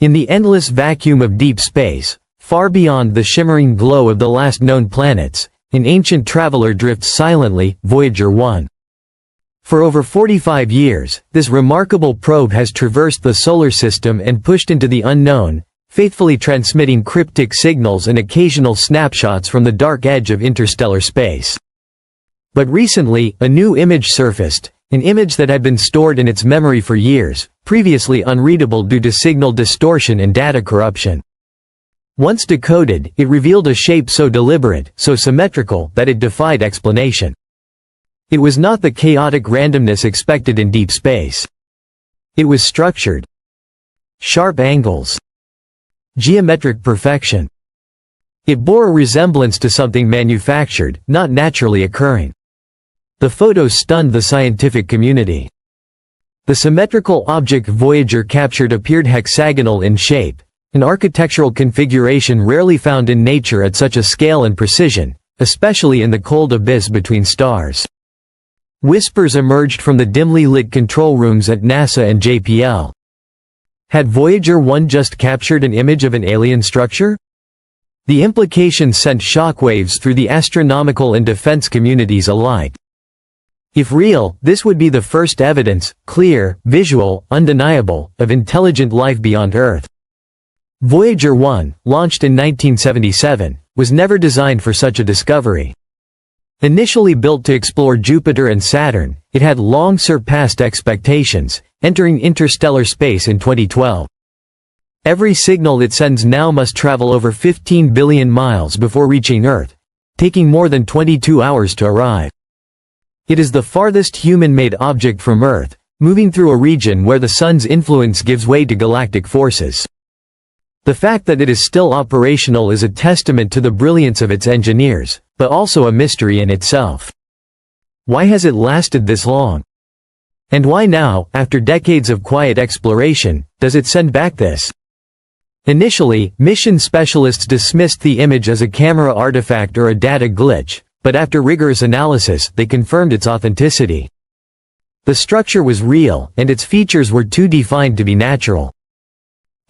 In the endless vacuum of deep space, far beyond the shimmering glow of the last known planets, an ancient traveler drifts silently, Voyager 1. For over 45 years, this remarkable probe has traversed the solar system and pushed into the unknown, faithfully transmitting cryptic signals and occasional snapshots from the dark edge of interstellar space. But recently, a new image surfaced, an image that had been stored in its memory for years, previously unreadable due to signal distortion and data corruption. Once decoded, it revealed a shape so deliberate, so symmetrical, that it defied explanation. It was not the chaotic randomness expected in deep space. It was structured. Sharp angles. Geometric perfection. It bore a resemblance to something manufactured, not naturally occurring. The photo stunned the scientific community. The symmetrical object Voyager captured appeared hexagonal in shape, an architectural configuration rarely found in nature at such a scale and precision, especially in the cold abyss between stars. Whispers emerged from the dimly lit control rooms at NASA and JPL. Had Voyager 1 just captured an image of an alien structure? The implications sent shockwaves through the astronomical and defense communities alike. If real, this would be the first evidence, clear, visual, undeniable, of intelligent life beyond Earth. Voyager 1, launched in 1977, was never designed for such a discovery. Initially built to explore Jupiter and Saturn, it had long surpassed expectations, entering interstellar space in 2012. Every signal it sends now must travel over 15 billion miles before reaching Earth, taking more than 22 hours to arrive. It is the farthest human-made object from Earth, moving through a region where the Sun's influence gives way to galactic forces. The fact that it is still operational is a testament to the brilliance of its engineers, but also a mystery in itself. Why has it lasted this long? And why now, after decades of quiet exploration, does it send back this? Initially, mission specialists dismissed the image as a camera artifact or a data glitch, but after rigorous analysis, they confirmed its authenticity. The structure was real, and its features were too defined to be natural.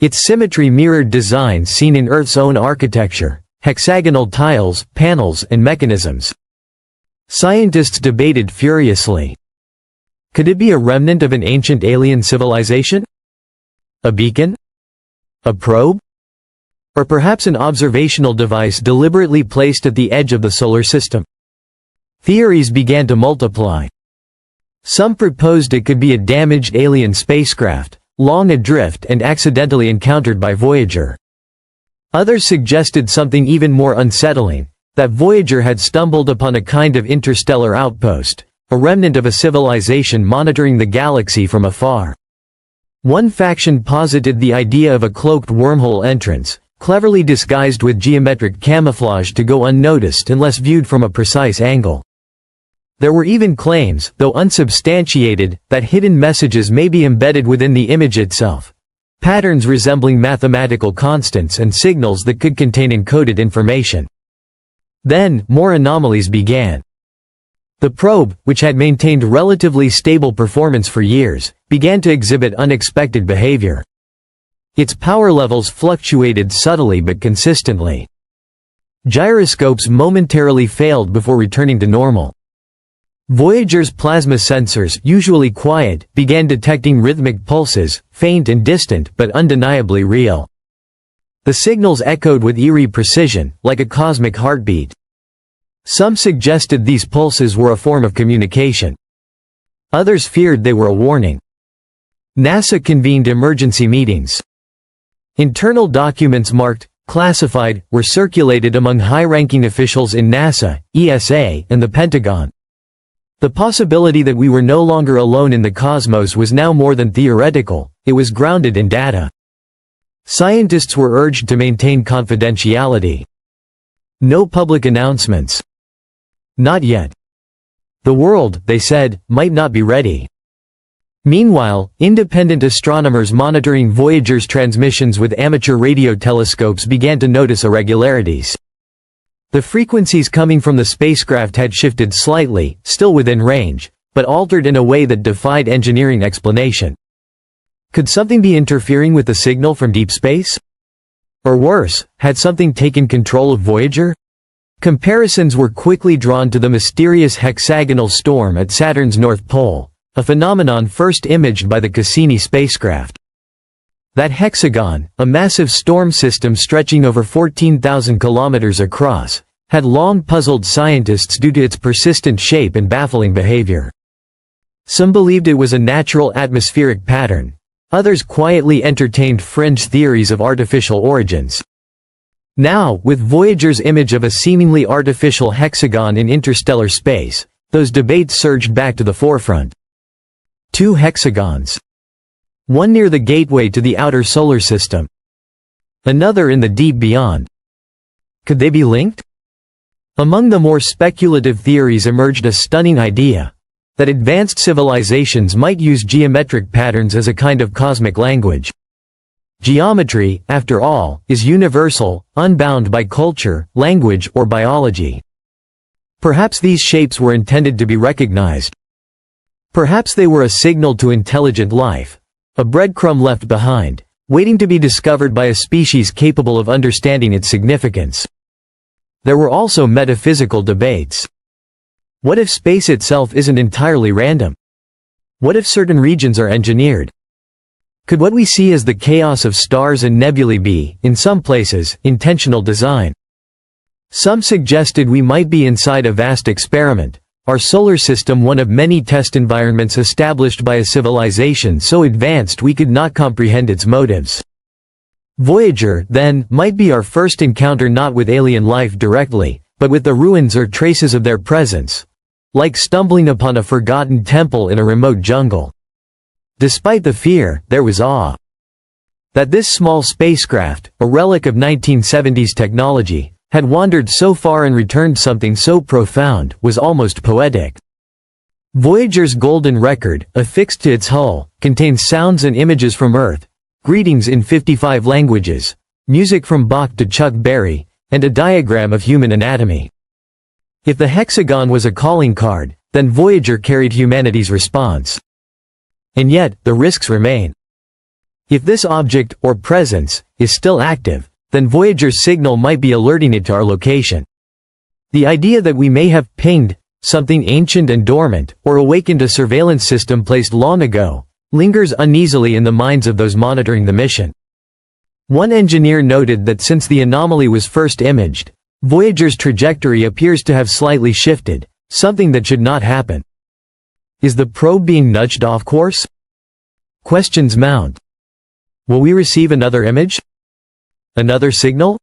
Its symmetry mirrored designs seen in Earth's own architecture, hexagonal tiles, panels, and mechanisms. Scientists debated furiously. Could it be a remnant of an ancient alien civilization? A beacon? A probe? Or perhaps an observational device deliberately placed at the edge of the solar system? Theories began to multiply. Some proposed it could be a damaged alien spacecraft, long adrift and accidentally encountered by Voyager. Others suggested something even more unsettling, that Voyager had stumbled upon a kind of interstellar outpost, a remnant of a civilization monitoring the galaxy from afar. One faction posited the idea of a cloaked wormhole entrance, cleverly disguised with geometric camouflage to go unnoticed unless viewed from a precise angle. There were even claims, though unsubstantiated, that hidden messages may be embedded within the image itself. Patterns resembling mathematical constants and signals that could contain encoded information. Then, more anomalies began. The probe, which had maintained relatively stable performance for years, began to exhibit unexpected behavior. Its power levels fluctuated subtly but consistently. Gyroscopes momentarily failed before returning to normal. Voyager's plasma sensors, usually quiet, began detecting rhythmic pulses, faint and distant but undeniably real. The signals echoed with eerie precision, like a cosmic heartbeat. Some suggested these pulses were a form of communication. Others feared they were a warning. NASA convened emergency meetings. Internal documents marked classified were circulated among high-ranking officials in NASA, ESA, and the Pentagon. The possibility that we were no longer alone in the cosmos was now more than theoretical, it was grounded in data. Scientists were urged to maintain confidentiality. No public announcements. Not yet. The world, they said, might not be ready. Meanwhile, independent astronomers monitoring Voyager's transmissions with amateur radio telescopes began to notice irregularities. The frequencies coming from the spacecraft had shifted slightly, still within range, but altered in a way that defied engineering explanation. Could something be interfering with the signal from deep space? Or worse, had something taken control of Voyager? Comparisons were quickly drawn to the mysterious hexagonal storm at Saturn's North Pole, a phenomenon first imaged by the Cassini spacecraft. That hexagon, a massive storm system stretching over 14,000 kilometers across, had long puzzled scientists due to its persistent shape and baffling behavior. Some believed it was a natural atmospheric pattern. Others quietly entertained fringe theories of artificial origins. Now, with Voyager's image of a seemingly artificial hexagon in interstellar space, those debates surged back to the forefront. Two hexagons. One near the gateway to the outer solar system. Another in the deep beyond. Could they be linked? Among the more speculative theories emerged a stunning idea: that advanced civilizations might use geometric patterns as a kind of cosmic language. Geometry, after all, is universal, unbound by culture, language, or biology. Perhaps these shapes were intended to be recognized. Perhaps they were a signal to intelligent life, a breadcrumb left behind, waiting to be discovered by a species capable of understanding its significance. There were also metaphysical debates. What if space itself isn't entirely random? What if certain regions are engineered? Could what we see as the chaos of stars and nebulae be, in some places, intentional design? Some suggested we might be inside a vast experiment, our solar system one of many test environments established by a civilization so advanced we could not comprehend its motives. Voyager, then, might be our first encounter not with alien life directly, but with the ruins or traces of their presence, like stumbling upon a forgotten temple in a remote jungle. Despite the fear, there was awe. That this small spacecraft, a relic of 1970s technology, had wandered so far and returned something so profound, was almost poetic. Voyager's golden record, affixed to its hull, contains sounds and images from Earth, greetings in 55 languages, music from Bach to Chuck Berry, and a diagram of human anatomy. If the hexagon was a calling card, then Voyager carried humanity's response. And yet, the risks remain. If this object, or presence, is still active, then Voyager's signal might be alerting it to our location. The idea that we may have pinged something ancient and dormant, or awakened a surveillance system placed long ago, lingers uneasily in the minds of those monitoring the mission. One engineer noted that since the anomaly was first imaged, Voyager's trajectory appears to have slightly shifted, something that should not happen. Is the probe being nudged off course? Questions mount. Will we receive another image? Another signal?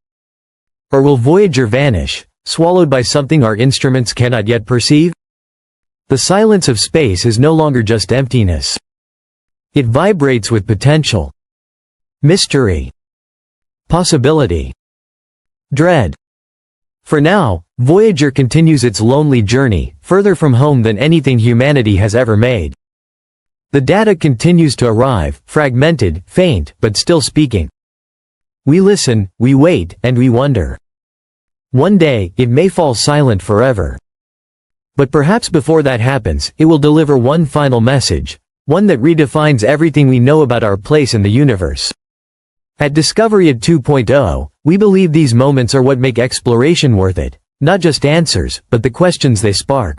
Or will Voyager vanish, swallowed by something our instruments cannot yet perceive? The silence of space is no longer just emptiness. It vibrates with potential, mystery, possibility, dread. For now, Voyager continues its lonely journey, further from home than anything humanity has ever made. The data continues to arrive, fragmented, faint, but still speaking. We listen, we wait, and we wonder. One day, it may fall silent forever. But perhaps before that happens, it will deliver one final message, one that redefines everything we know about our place in the universe. At Discovery at 2.0, we believe these moments are what make exploration worth it, not just answers, but the questions they spark.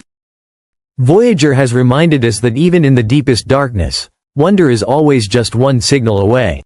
Voyager has reminded us that even in the deepest darkness, wonder is always just one signal away.